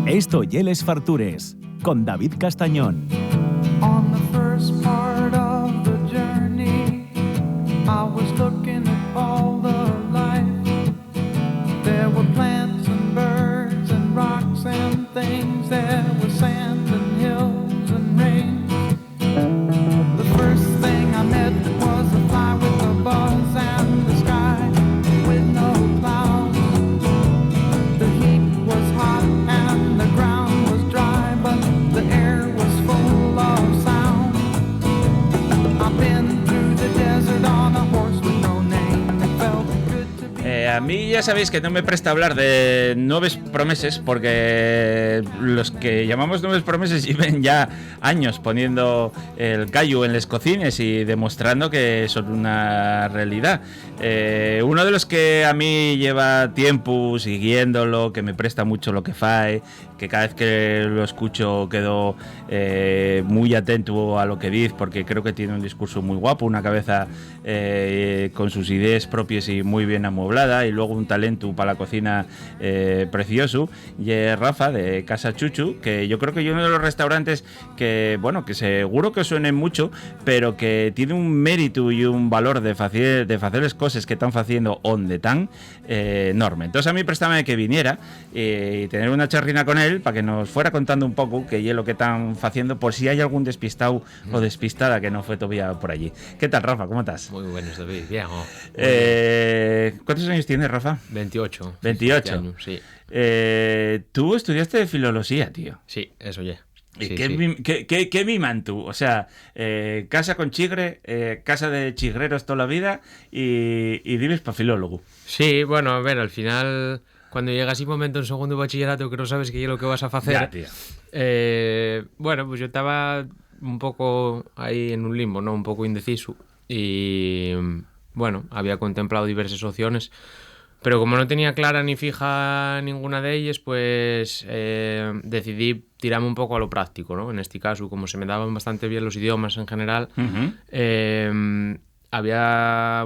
Esto y Les Fartures, con David Castañón. On the first part of the journey, I was looking at all the life. There were plants and birds and rocks and things. There was sand and hills and rain. The first thing I met was a fly with a buzz and the sky with no clouds. The heat was hot and the ground was dry, but the air was full of sound. I've been through the desert on a horse with no name. It felt good to be. A mí ya sabéis que no me presta hablar de nuevos promeses, porque los que llamamos nuevos promeses lleven ya años poniendo el callo en las cocines y demostrando que son una realidad. Uno de los que a mí lleva tiempo siguiéndolo, que me presta mucho lo que fae, que cada vez que lo escucho quedo muy atento a lo que dice, porque creo que tiene un discurso muy guapo, una cabeza con sus ideas propias y muy bien amueblada, y luego un talento para la cocina precioso. Y Rafa de Casa Chuchu, que yo creo que es uno de los restaurantes que, bueno, que seguro que suenen mucho, pero que tiene un mérito y un valor de hacerles cosas que están haciendo onde tan enorme. Entonces a mí préstame que viniera y tener una charrina con él para que nos fuera contando un poco qué es lo que están haciendo, por si hay algún despistado o despistada que no fue todavía por allí. ¿Qué tal, Rafa? ¿Cómo estás? Muy buenos, David. Bien. ¿Cuántos años tienes, Rafa? 28. 28. Años, sí. Tú estudiaste filología, tío. Sí, eso ya. ¿Y Sí, qué miman tú? O sea, casa con chigre, casa de chigreros toda la vida y vives para filólogo. Sí, bueno, a ver, al final, cuando llega ese momento en segundo bachillerato que no sabes qué es lo que vas a hacer, Ya, tío. bueno, pues yo estaba un poco ahí en un limbo, ¿no? Un poco indeciso. Y, bueno, había contemplado diversas opciones. Pero como no tenía clara ni fija ninguna de ellas, pues decidí tirarme un poco a lo práctico, ¿no? En este caso, como se me daban bastante bien los idiomas en general,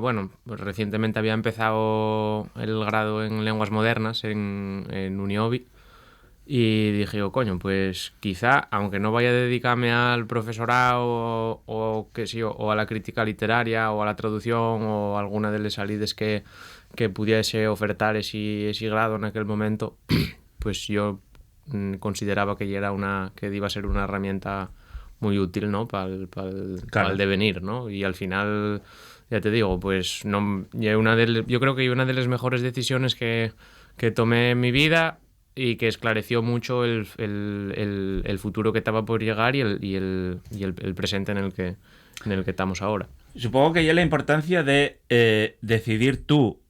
bueno, pues recientemente había empezado el grado en lenguas modernas en Uniobi, y dije, coño, pues quizá, aunque no vaya a dedicarme al profesorado o qué sé yo, o a la crítica literaria o a la traducción o alguna de las salidas que pudiese ofertar ese grado en aquel momento, pues yo consideraba que iba a ser una herramienta muy útil, ¿no? Para el devenir, ¿no? Y al final, ya te digo, pues no, yo creo que una de las mejores decisiones que tomé en mi vida, y que esclareció mucho el futuro que estaba por llegar y el presente en el que estamos ahora. Supongo que ya la importancia de decidir tu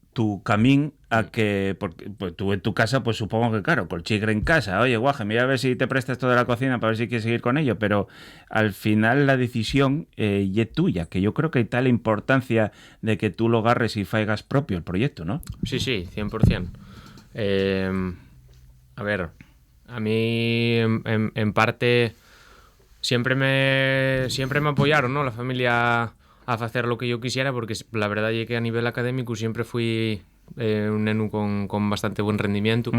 camino a que, porque pues, tú en tu casa, pues supongo que claro, con chigre en casa, oye, guaje, mira a ver si te prestas toda la cocina para ver si quieres seguir con ello, pero al final la decisión ya es tuya, que yo creo que está la importancia de que tú lo agarres y faigas propio el proyecto, ¿no? Sí, 100%. A ver, a mí en parte siempre me apoyaron, ¿no? La familia a hacer lo que yo quisiera, porque la verdad es que a nivel académico siempre fui un neno con bastante buen rendimiento.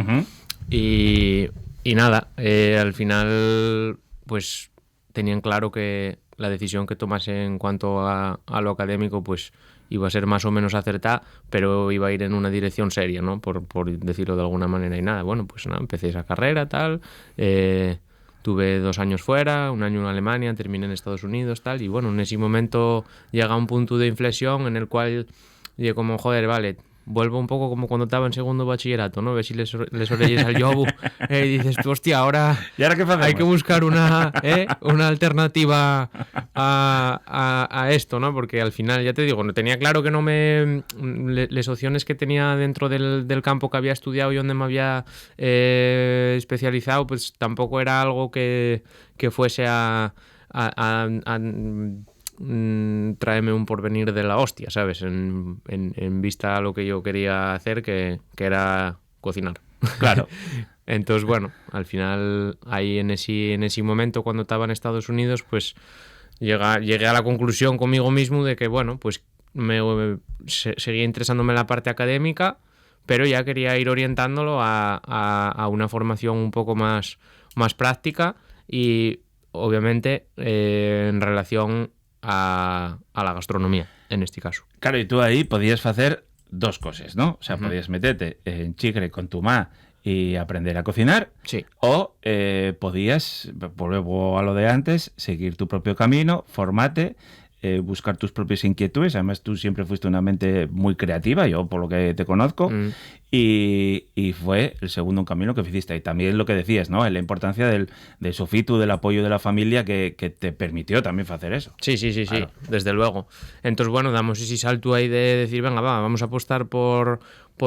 Y nada, al final pues tenían claro que la decisión que tomase en cuanto a lo académico pues iba a ser más o menos acertada, pero iba a ir en una dirección seria, ¿no? Por decirlo de alguna manera. Y nada, bueno, pues nada, empecé esa carrera, tal, tuve 2 años fuera, 1 año en Alemania, terminé en Estados Unidos, tal, y bueno, en ese momento llega un punto de inflexión en el cual yo como, joder, vale, vuelvo un poco como cuando estaba en segundo bachillerato, ¿no? Ves si les orelles al yobu y dices tú, hostia, ahora ¿Y ahora qué hacemos? hay que buscar una alternativa a esto, ¿no? Porque al final, ya te digo, no tenía claro que las opciones que tenía dentro del campo que había estudiado y donde me había especializado, pues tampoco era algo que fuese a traerme un porvenir de la hostia, ¿sabes? En vista a lo que yo quería hacer, que era cocinar. Claro. Entonces, bueno, al final, ahí en ese momento, cuando estaba en Estados Unidos, pues llegué a la conclusión conmigo mismo de que, bueno, pues seguía interesándome la parte académica, pero ya quería ir orientándolo a una formación un poco más práctica y obviamente en relación a la gastronomía, en este caso. Claro, y tú ahí podías hacer dos cosas, ¿no? O sea, podías meterte en chigre con tu ma y aprender a cocinar, Sí. o podías, volver a lo de antes, seguir tu propio camino, formarte, buscar tus propias inquietudes. Además, tú siempre fuiste una mente muy creativa, yo por lo que te conozco, y fue el segundo camino que hiciste. Y también lo que decías, ¿no? La importancia del sofitu, del apoyo de la familia que te permitió también hacer eso. Sí, Claro. desde luego. Entonces, bueno, damos ese salto ahí de decir, venga, vamos a apostar por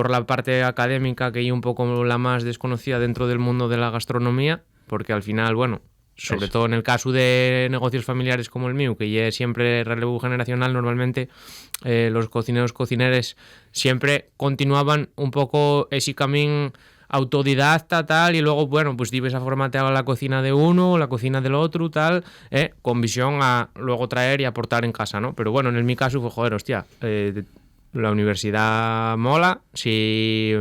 la parte académica, que es un poco la más desconocida dentro del mundo de la gastronomía, porque al final, bueno, sobre todo en el caso de negocios familiares como el mío, que ya es siempre relevo generacional, normalmente los cocineros siempre continuaban un poco ese camino autodidacta, tal, y luego, bueno, pues ibas a formatear la cocina de uno, la cocina del otro, tal, con visión a luego traer y aportar en casa, ¿no? Pero bueno, en mi caso fue, joder, hostia, la universidad mola, si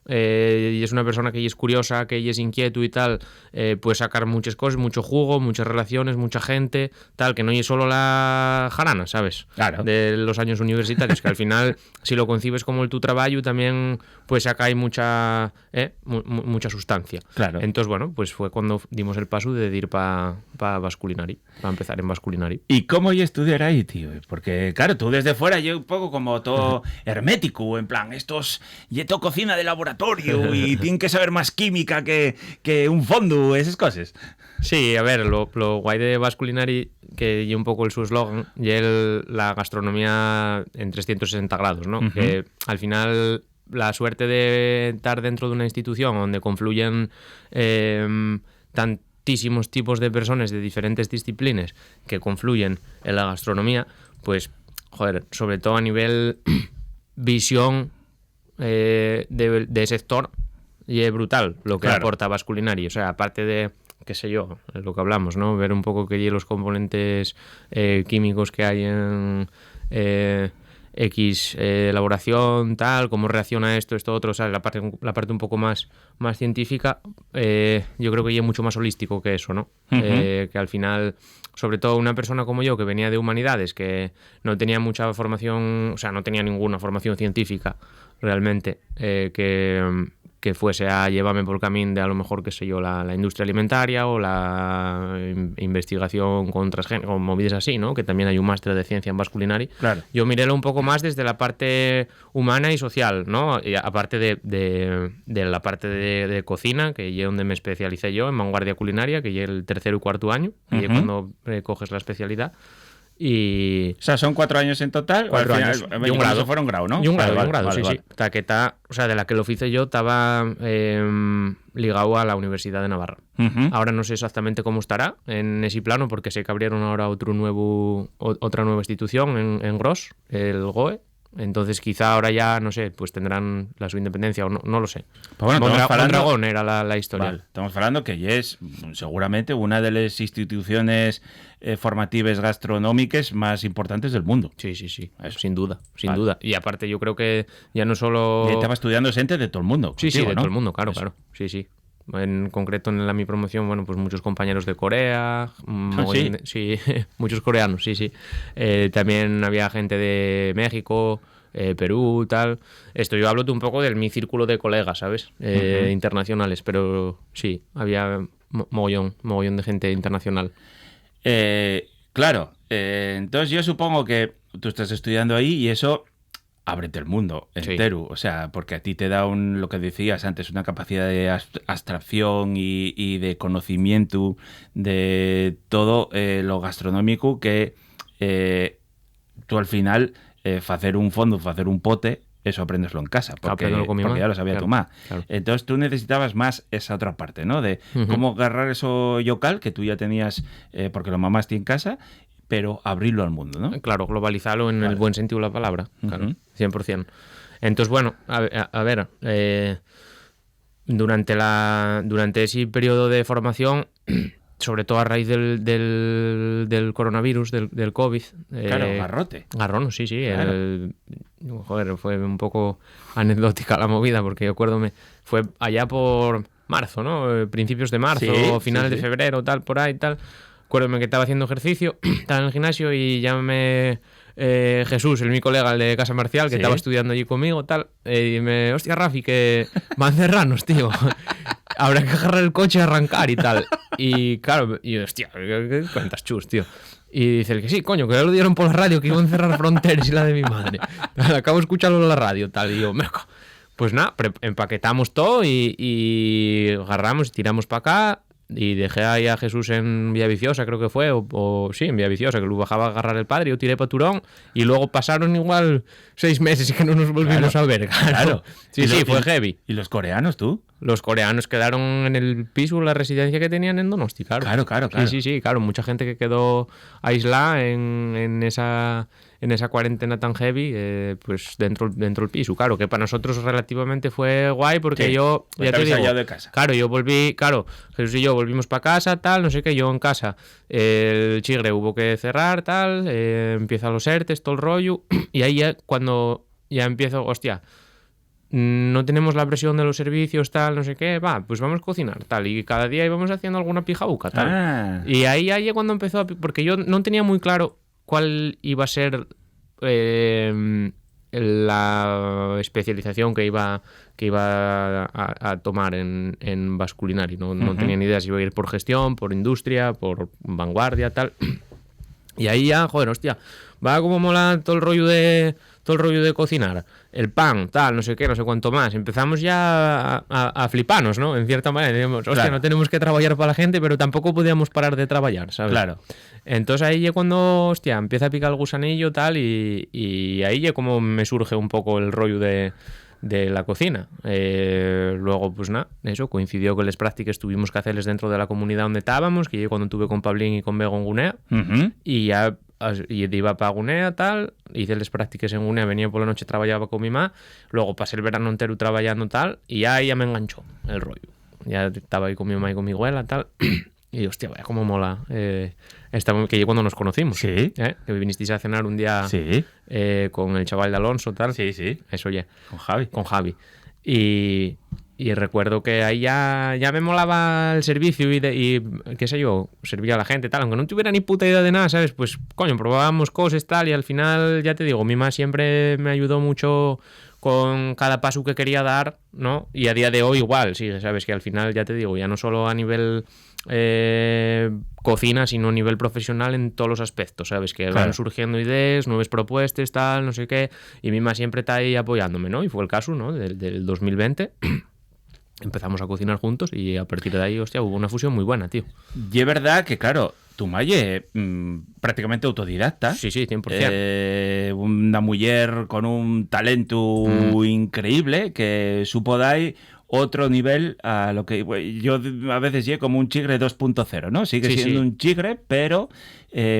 y es una persona que es curiosa, que es inquieto y tal, puede sacar muchas cosas, mucho jugo, muchas relaciones, mucha gente, tal, que no es solo la jarana, ¿sabes? Claro. De los años universitarios, que al final, si lo concibes como tu trabajo, también pues saca ahí mucha sustancia. Claro. Entonces, bueno, pues fue cuando dimos el paso de ir para Basculinari, para empezar en Basculinari. ¿Y cómo yo estudiar ahí, tío? Porque, claro, tú desde fuera yo un poco como todo hermético, en plan, todo cocina de laboratorio y tienen que saber más química que un fondo, esas cosas. Sí, a ver, lo guay de Basculinari, que y un poco su eslogan, y la gastronomía en 360 grados, ¿no? Que al final la suerte de estar dentro de una institución donde confluyen tantísimos tipos de personas de diferentes disciplinas que confluyen en la gastronomía, pues, joder, sobre todo a nivel visión de sector, y es brutal lo que aporta Basculinari. O sea, aparte de, qué sé yo, lo que hablamos, ¿no? Ver un poco que los componentes químicos que hay en X elaboración, tal, cómo reacciona esto, otro, o sea, la parte un poco más científica, yo creo que es mucho más holístico que eso, ¿no? Que al final, sobre todo una persona como yo, que venía de humanidades, que no tenía mucha formación, o sea, no tenía ninguna formación científica realmente, que fuese a llevarme por el camino de, a lo mejor, qué sé yo, la industria alimentaria o la investigación con transgénero, o movidas así, ¿no? Que también hay un máster de ciencia en Basculinari. Claro. Yo mirélo un poco más desde la parte humana y social, ¿no? Y aparte de la parte de cocina, que es donde me especialicé yo, en vanguardia culinaria, que es el 3er y 4º año, y es cuando coges la especialidad. Y... O sea, son 4 años en total. 4 al final, años. Y un grado. Eso fuera un grado, ¿no? Y un grado, Vale, sí, vale. sí. Taqueta, o sea, de la que lo hice yo estaba ligado a la Universidad de Navarra. Ahora no sé exactamente cómo estará en ese plano, porque sé que abrieron ahora otra nueva institución en Gros, el GOE. Entonces quizá ahora ya, no sé, pues tendrán su independencia o no lo sé. Pero bueno, Mondragón era la historia. Vale, estamos hablando que ya es seguramente una de las instituciones formativas gastronómicas más importantes del mundo. Sí. Eso. Sin duda. Y aparte yo creo que ya no solo... Y estaba estudiando gente de todo el mundo. Sí, contigo, de ¿no? todo el mundo, claro. Sí. En concreto en mi promoción, bueno, pues muchos compañeros de Corea, ¿Sí? muchos coreanos, sí. También había gente de México, Perú, tal. Esto yo hablo un poco de mi círculo de colegas, ¿sabes? Internacionales, pero sí, había mogollón de gente internacional. Claro, entonces yo supongo que tú estás estudiando ahí y eso ábrete el mundo entero. Sí. O sea, porque a ti te da lo que decías antes, una capacidad de abstracción y de conocimiento de todo lo gastronómico que tú al final, hacer un fondo, hacer un pote, eso aprendeslo en casa, porque ya lo sabía tomar. Claro. Entonces tú necesitabas más esa otra parte, ¿no? De cómo agarrar eso local que tú ya tenías, porque lo mamaste en casa, pero abrirlo al mundo, ¿no? Claro, globalizarlo en el buen sentido de la palabra, claro, 100%. Entonces, bueno, a ver, durante ese periodo de formación sobre todo a raíz del coronavirus, del COVID. Claro, garrote. Garrón, sí. Claro. Joder, fue un poco anecdótica la movida, porque yo acuérdome, fue allá por marzo, ¿no? Principios de marzo, finales de febrero, tal, por ahí, tal. Acuérdome que estaba haciendo ejercicio, estaba en el gimnasio y llámame Jesús, mi colega, el de Casa Marcial, que estaba estudiando allí conmigo, tal. Y me, hostia, Rafi, que van a cerrarnos, tío. Habrá que agarrar el coche y arrancar y tal. Y claro, y hostia, ¿qué cuentas, chus, tío? Y dice el que sí, coño, que ya lo dieron por la radio, que iban a cerrar fronteras y la de mi madre. Acabo de escucharlo en la radio, tal. Y yo, merco. Pues nada, empaquetamos todo y agarramos y tiramos para acá. Y dejé ahí a Jesús en Villaviciosa, creo que fue, o sí, en Villaviciosa, que lo bajaba a agarrar el padre, yo tiré para Turón, y luego pasaron igual 6 meses y que no nos volvimos a ver. Claro. Sí, fue heavy. ¿Y los coreanos, tú? Los coreanos quedaron en el piso, la residencia que tenían en Donosti, claro. Claro. Sí, claro, mucha gente que quedó aislada en esa cuarentena tan heavy, pues dentro del piso. Claro, que para nosotros relativamente fue guay porque yo, ya te digo, de casa. Claro, yo volví, Jesús y yo volvimos para casa, tal, no sé qué, yo en casa, el Chigre hubo que cerrar, tal, empiezan los ERTES, todo el rollo, y ahí ya, cuando ya empiezo, hostia, no tenemos la presión de los servicios, tal, no sé qué, pues vamos a cocinar, tal, y cada día íbamos haciendo alguna pijauca, tal. Y ahí ya cuando empezó, porque yo no tenía muy claro cuál iba a ser la especialización que iba a tomar en Basculinari. No tenía ni idea si iba a ir por gestión, por industria, por vanguardia, tal. Y ahí ya, joder, hostia, va como mola todo el rollo de cocinar, el pan, tal, no sé qué, no sé cuánto más. Empezamos ya a fliparnos, ¿no? En cierta manera, digamos, hostia, no tenemos que trabajar para la gente, pero tampoco podíamos parar de trabajar, ¿sabes? Claro. Entonces ahí ya cuando, hostia, empieza a picar el gusanillo, tal, y ahí ya como me surge un poco el rollo de la cocina. Luego, pues nada, eso coincidió con las prácticas tuvimos que hacerles dentro de la comunidad donde estábamos, que yo cuando estuve con Pablín y con Bego en Gunea, y ya iba para Gunea, tal, hice las prácticas en Gunea, venía por la noche, trabajaba con mi mamá, luego pasé el verano entero trabajando, tal, y ya me enganchó el rollo. Ya estaba ahí con mi mamá y con mi abuela, tal, y hostia, vaya cómo mola que yo cuando nos conocimos, que vinisteis a cenar un día con el chaval de Alonso, tal, eso ya, con Javi, y recuerdo que ahí ya me molaba el servicio y qué sé yo, servía a la gente, tal, aunque no tuviera ni puta idea de nada, ¿sabes? Pues coño, probábamos cosas, tal, y al final, ya te digo, mi mamá siempre me ayudó mucho con cada paso que quería dar, ¿no? Y a día de hoy igual, sí, sabes que al final, ya te digo, ya no solo a nivel cocina, sino a nivel profesional en todos los aspectos, ¿sabes? Que van surgiendo ideas, nuevas propuestas, tal, no sé qué, y mi mamá siempre está ahí apoyándome, ¿no? Y fue el caso, ¿no? Del 2020. Empezamos a cocinar juntos y a partir de ahí, hostia, hubo una fusión muy buena, tío. Y es verdad que, claro, tu malle prácticamente autodidacta. Sí, 100%. Una mujer con un talento increíble que supo dar otro nivel a lo que yo a veces llego como un Chigre 2.0, ¿no? Sigue siendo un Chigre, pero,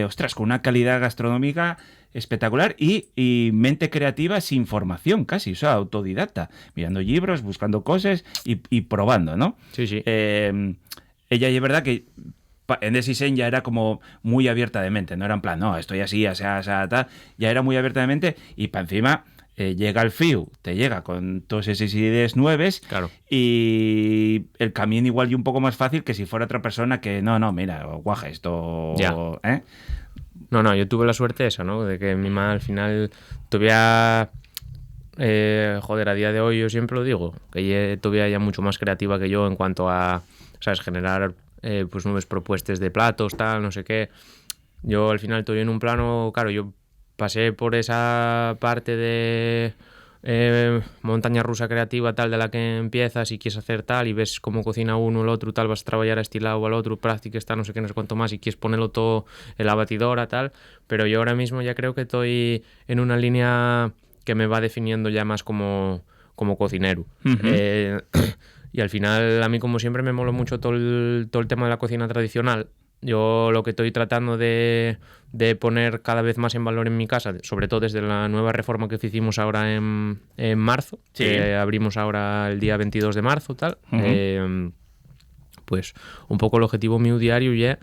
ostras, con una calidad gastronómica espectacular y mente creativa sin formación casi, o sea, autodidacta, mirando libros, buscando cosas y probando, ¿no? Sí. Ella, es verdad que en ese diseño ya era como muy abierta de mente, no era en plan, no, estoy así, tal, ya era muy abierta de mente y para encima llega el FIU, te llega con todas esas ideas nuevas y el camino igual y un poco más fácil que si fuera otra persona que no, mira, guaja, esto... No, yo tuve la suerte esa, ¿no? De que mi mamá al final todavía... a día de hoy yo siempre lo digo, que ella todavía ya mucho más creativa que yo en cuanto a, ¿sabes? Generar pues nuevas propuestas de platos, tal, no sé qué. Yo al final estoy en un plano, claro, yo pasé por esa parte de montaña rusa creativa, tal, de la que empiezas y quieres hacer tal y ves cómo cocina uno, el otro, tal, vas a trabajar a este lado o al otro, prácticas, tal, no sé qué, no sé cuánto más, y quieres ponerlo todo en la batidora, tal, pero yo ahora mismo ya creo que estoy en una línea que me va definiendo ya más como cocinero. Y al final a mí, como siempre, me mola mucho todo el tema de la cocina tradicional. Yo lo que estoy tratando de poner cada vez más en valor en mi casa, sobre todo desde la nueva reforma que hicimos ahora en marzo, que abrimos ahora el día 22 de marzo, tal, pues un poco el objetivo mío diario ya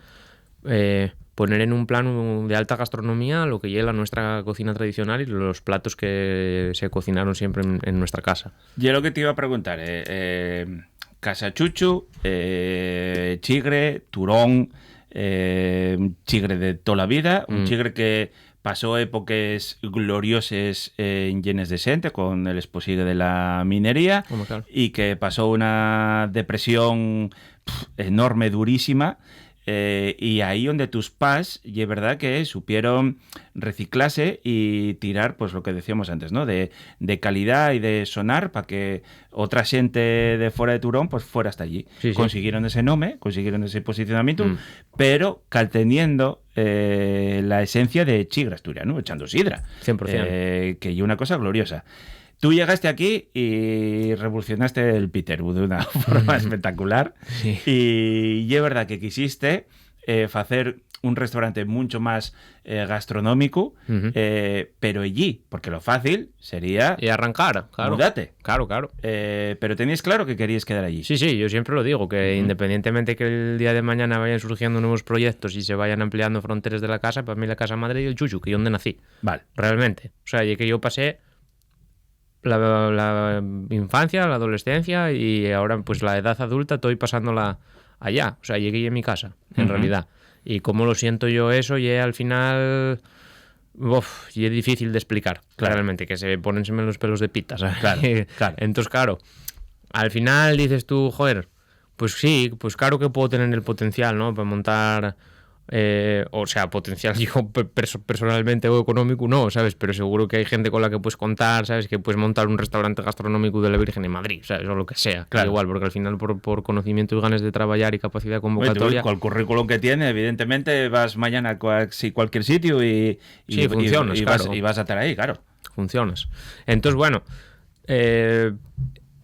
poner en un plano de alta gastronomía lo que lleva nuestra cocina tradicional y los platos que se cocinaron siempre en nuestra casa. Yo lo que te iba a preguntar, Casa Chuchu, chigre, turón, chigre de toda la vida, un chigre que pasó épocas gloriosas llenes de gente con el exposible de la minería y que pasó una depresión enorme, durísima. Y ahí donde tus pas, y es verdad que supieron reciclarse y tirar, pues lo que decíamos antes, ¿no? De calidad y de sonar para que otra gente de fuera de Turón pues fuera hasta allí. Sí. Consiguieron ese nombre, consiguieron ese posicionamiento, pero calteniendo la esencia de chigre asturiano, echando sidra. 100%. Que y una cosa gloriosa. Tú llegaste aquí y revolucionaste el Peterbu de una forma espectacular. Sí. Y es verdad que quisiste hacer un restaurante mucho más gastronómico, pero allí, porque lo fácil sería... Y arrancar, claro. Mudate. Claro. Pero teníais claro que queríais quedar allí. Sí, yo siempre lo digo, que independientemente que el día de mañana vayan surgiendo nuevos proyectos y se vayan ampliando fronteras de la casa, para mí la casa madre y el Chuchu, que es donde nací. Vale. Realmente. O sea, y que yo pasé la infancia, la adolescencia y ahora pues la edad adulta estoy pasándola allá. O sea, llegué en mi casa, en realidad. Y cómo lo siento yo eso, y al final... y es difícil de explicar, realmente, que se ponenseme los pelos de pita, ¿sabes? Claro. Entonces, claro, al final dices tú, joder, pues sí, pues claro que puedo tener el potencial, ¿no? Para montar... o sea, potencial yo personalmente o económico no, ¿sabes? Pero seguro que hay gente con la que puedes contar, ¿sabes? Que puedes montar un restaurante gastronómico de la Virgen en Madrid, ¿sabes? O lo que sea, claro. Igual, porque al final por conocimiento y ganas de trabajar y capacidad convocatoria... Con el currículum que tiene, evidentemente vas mañana a cualquier sitio y funcionas, claro. vas a estar ahí, claro. Funcionas. Entonces, bueno,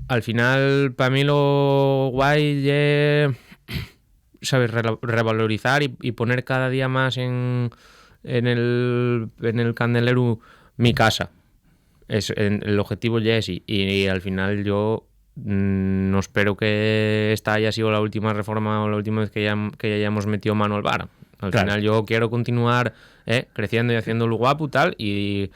al final para mí lo guay es... ¿sabes? Revalorizar y poner cada día más en el candelero mi casa. El objetivo ya es y al final yo no espero que esta haya sido la última reforma o la última vez que hayamos metido mano al bar. Al final yo quiero continuar creciendo y haciéndolo guapo tal y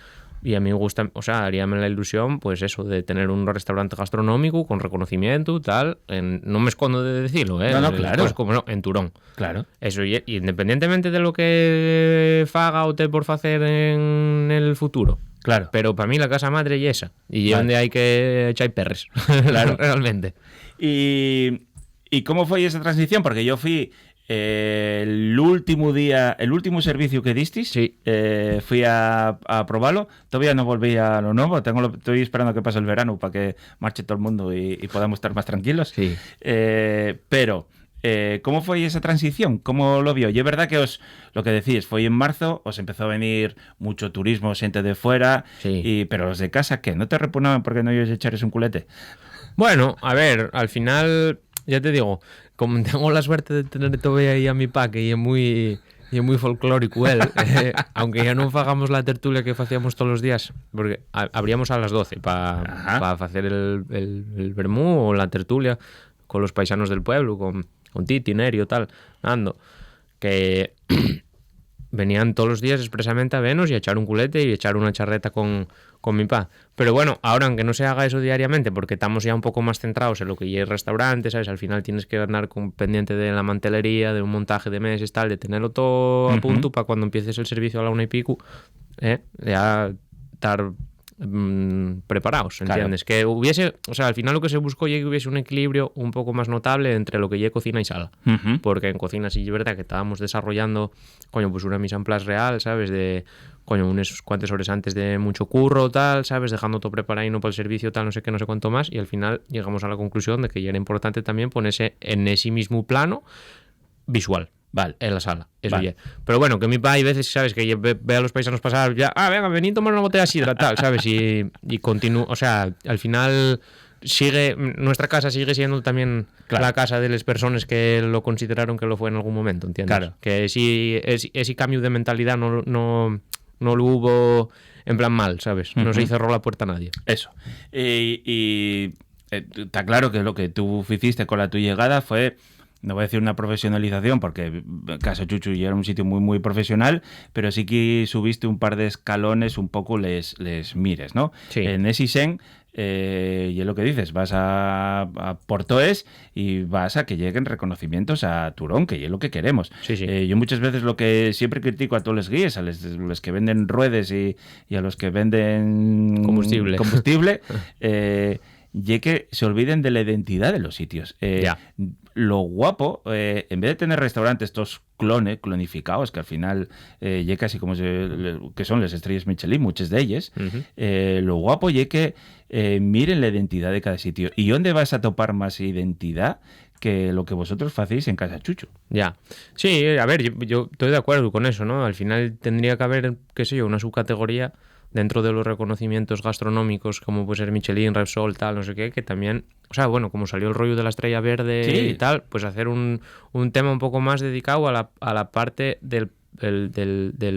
a mí me gusta, o sea, haríame la ilusión, pues eso, de tener un restaurante gastronómico con reconocimiento, tal. No me escondo de decirlo, No, claro. Pues como no, en Turón. Claro. Eso, y independientemente de lo que faga o te por hacer en el futuro. Claro. Pero para mí la casa madre es esa. Y es donde hay que echar perres. Claro. Realmente. ¿Y cómo fue esa transición? Porque yo fui... el último servicio que disteis, sí. Fui a probarlo. Todavía no volví a lo nuevo. Estoy esperando a que pase el verano para que marche todo el mundo y podamos estar más tranquilos. Sí. Pero ¿cómo fue esa transición? ¿Cómo lo vio? Y es verdad que lo que decís, fue en marzo, os empezó a venir mucho turismo, gente de fuera, sí. Pero los de casa, ¿qué? ¿No te repugnaban porque no ibas a echaros un culete? Bueno, a ver, al final, ya te digo, como tengo la suerte de tener todavía ahí a mi pa, que es muy folclórico él, aunque ya no hagamos la tertulia que hacíamos todos los días, porque abríamos a las 12 para hacer el vermú o la tertulia con los paisanos del pueblo, con Titi, Nerio, tal, Nando, que venían todos los días expresamente a vernos y a echar un culete y echar una charreta con mi pa. Pero bueno, ahora aunque no se haga eso diariamente, porque estamos ya un poco más centrados en lo que ya es restaurante, ¿sabes? Al final tienes que andar pendiente de la mantelería, de un montaje de mesas, tal, de tenerlo todo a punto para cuando empieces el servicio a la 1:15, ya estar preparados, ¿entiendes? Claro. Que hubiese, o sea, al final lo que se buscó ya que hubiese un equilibrio un poco más notable entre lo que ya cocina y sala, porque en cocina sí es verdad que estábamos desarrollando, pues una mise en place real, ¿sabes? De, unas cuantas horas antes de mucho curro, tal, ¿sabes? Dejando todo preparado y no para el servicio, tal, no sé qué, no sé cuánto más, y al final llegamos a la conclusión de que ya era importante también ponerse en ese mismo plano visual. Vale, en la sala, eso vale. Ya. Pero bueno, que mi pa hay veces, ¿sabes? Que ve a los paisanos pasar, ya, venga, vení a tomar una botella de sidra, tal, ¿sabes? Y continúa, o sea, al final nuestra casa sigue siendo también la casa de las personas que lo consideraron que lo fue en algún momento, ¿entiendes? Claro. Que si ese cambio de mentalidad no lo hubo en plan mal, ¿sabes? No se cerró la puerta a nadie. Eso. Y está claro que lo que tú hiciste con tu llegada fue no voy a decir una profesionalización, porque Casa Chuchu ya era un sitio muy, muy profesional, pero sí que subiste un par de escalones un poco les mires, ¿no? Sí. En Esisen, y es lo que dices, vas a Portoes y vas a que lleguen reconocimientos a Turón, que es lo que queremos. Sí, sí. Yo muchas veces lo que siempre critico a todos los guías, a los que venden ruedes y a los que venden Combustible. Y que se olviden de la identidad de los sitios. Ya. Lo guapo, en vez de tener restaurantes estos clonificados, que al final ya casi como que son las estrellas Michelin, muchas de ellas, lo guapo ya que miren la identidad de cada sitio. ¿Y dónde vas a topar más identidad que lo que vosotros hacéis en Casa Chuchu? Ya. Sí, a ver, yo estoy de acuerdo con eso, ¿no? Al final tendría que haber, qué sé yo, una subcategoría dentro de los reconocimientos gastronómicos, como puede ser Michelin, Repsol, tal, no sé qué, que también, o sea, bueno, como salió el rollo de la estrella verde Sí. y tal, pues hacer un tema un poco más dedicado a la parte del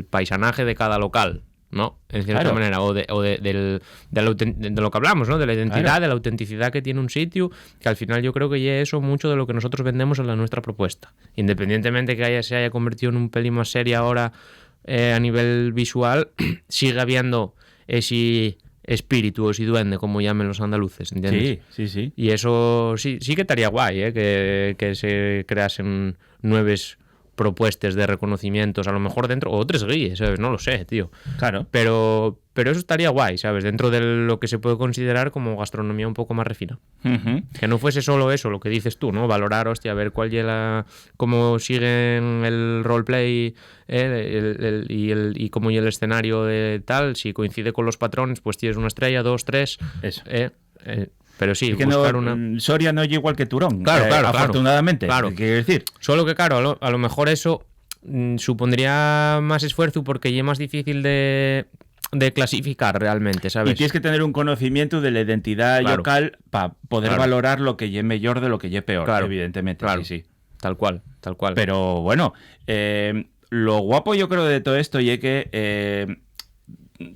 paisanaje de cada local, ¿no? En cierta Claro. manera, o de lo que hablamos, ¿no? De la identidad, Claro. de la autenticidad que tiene un sitio, que al final yo creo que ya eso mucho de lo que nosotros vendemos en nuestra propuesta. Independientemente que se haya convertido en un pelín más seria ahora a nivel visual, sigue habiendo ese espíritu o ese duende, como llamen los andaluces, ¿entiendes? Sí. Y eso sí que estaría guay, que se creasen nuevas propuestas de reconocimientos, a lo mejor dentro, o otros guíes, ¿sabes? No lo sé, tío. Claro. Pero eso estaría guay, ¿sabes? Dentro de lo que se puede considerar como gastronomía un poco más refinada. Ujú. Que no fuese solo eso, lo que dices tú, ¿no? Valorar, hostia, a ver cómo siguen el roleplay y cómo y el escenario de tal. Si coincide con los patrones, pues tienes una estrella, 2, 3. Eso. Pero sí, Es que buscar no, una... Soria no es igual que Turón. Claro. Afortunadamente. Claro. Quiero decir. Solo que, claro, a lo mejor eso supondría más esfuerzo porque ya es más difícil de clasificar realmente, ¿sabes? Y tienes que tener un conocimiento de la identidad Claro. local para poder Claro. valorar lo que es mejor de lo que es peor, Claro. evidentemente. Claro. Sí. Tal cual. Pero bueno, lo guapo yo creo de todo esto y es que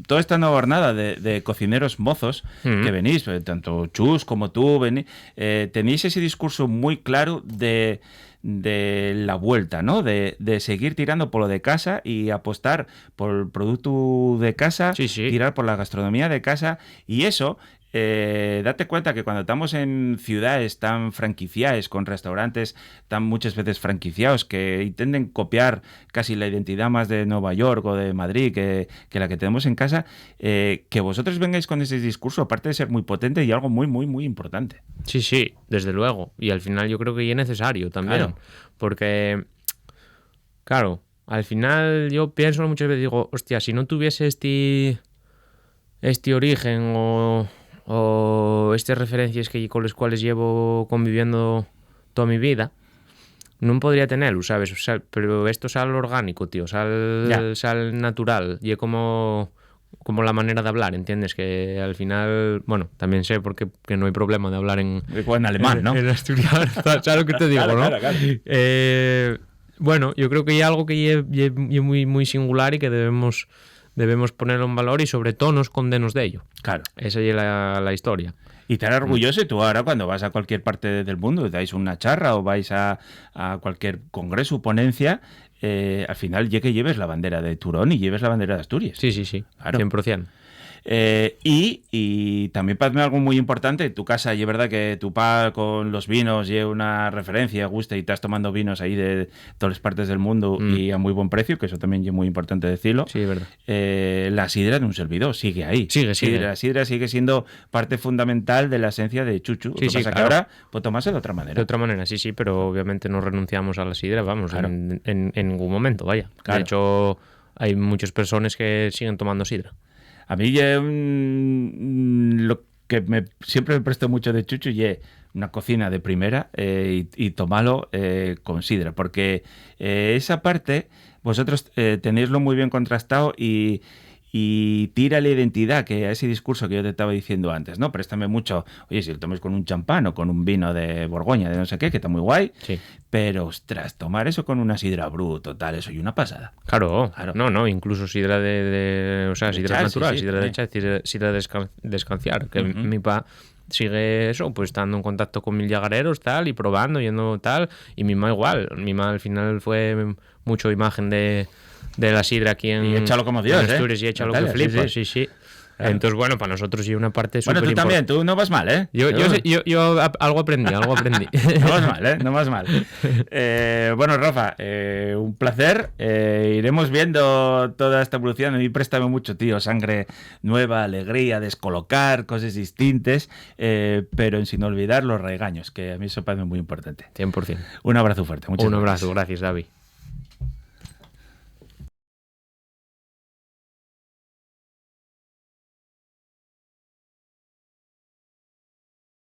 toda esta nueva jornada de cocineros mozos que venís, tanto Chus como tú, tenéis ese discurso muy claro de la vuelta, ¿no? De seguir tirando por lo de casa y apostar por el producto de casa, Sí. tirar por la gastronomía de casa, y eso... date cuenta que cuando estamos en ciudades tan franquiciadas, con restaurantes tan muchas veces franquiciados, que intenten copiar casi la identidad más de Nueva York o de Madrid que la que tenemos en casa, que vosotros vengáis con ese discurso, aparte de ser muy potente y algo muy, muy, muy importante. Sí, desde luego. Y al final yo creo que ya es necesario también. Claro. Porque, claro, al final yo pienso muchas veces, digo, hostia, si no tuviese este origen o estas referencias con las cuales llevo conviviendo toda mi vida, no podría tenerlo, ¿sabes? O sea, pero esto sale orgánico, tío, sale natural, y es como la manera de hablar, ¿entiendes? Que al final, bueno, también sé porque que no hay problema de hablar en alemán, ¿no? En asturiano, ¿sabes lo que te digo, Claro, no? claro. Bueno, yo creo que hay algo que es muy, muy singular y que debemos ponerlo en valor, y sobre todo no escondernos de ello. Claro. Esa es la historia. Y estar orgulloso, y tú ahora cuando vas a cualquier parte del mundo, dais una charra o vais a cualquier congreso o ponencia, al final ya que lleves la bandera de Turón y lleves la bandera de Asturias. Sí, Claro. 100%. Y también para mí algo muy importante, tu casa, y es verdad que tu pa con los vinos y una referencia, gusta, y estás tomando vinos ahí de todas las partes del mundo y a muy buen precio, que eso también es muy importante decirlo. Sí, es verdad. La sidra de un servidor sigue ahí. Sigue. La sidra sigue siendo parte fundamental de la esencia de Chuchu. Lo que pasa claro. que ahora pues tomarse de otra manera. De otra manera, sí, pero obviamente no renunciamos a la sidra, vamos, Claro. en ningún momento, vaya. Claro. De hecho, hay muchas personas que siguen tomando sidra. A mí lo que siempre me presto mucho de Chuchu y una cocina de primera y tomarlo con sidra, porque esa parte vosotros tenéislo muy bien contrastado y tira la identidad, que a ese discurso que yo te estaba diciendo antes, ¿no? Préstame mucho, oye, si lo tomes con un champán o con un vino de Borgoña, de no sé qué, que está muy guay, Sí. pero ostras, tomar eso con una sidra bruto, tal, eso y una pasada. Claro. Claro. No, incluso sidra o sea, De sidra echar, natural, sí, sidra de también. echar, sidra de descanciar, que mi pa sigue eso, pues estando en contacto con mil llagareros, tal, y probando, yendo tal, y mi mamá igual. Mi mamá al final fue mucho imagen de la sidra aquí en... Y échalo como Dios, en Asturias, y échalo que flipas, sí. Claro. Entonces, bueno, para nosotros sí una parte súper Bueno, tú también, tú no vas mal, ¿eh? Yo algo aprendí. No vas mal, ¿eh? No vas mal. Bueno, Rafa, un placer. Iremos viendo toda esta evolución. A mí préstame mucho, tío. Sangre nueva, alegría, descolocar, cosas distintas, pero sin olvidar los regaños, que a mí eso parece muy importante. 100%. Un abrazo fuerte. Muchas gracias. Un abrazo, gracias, David.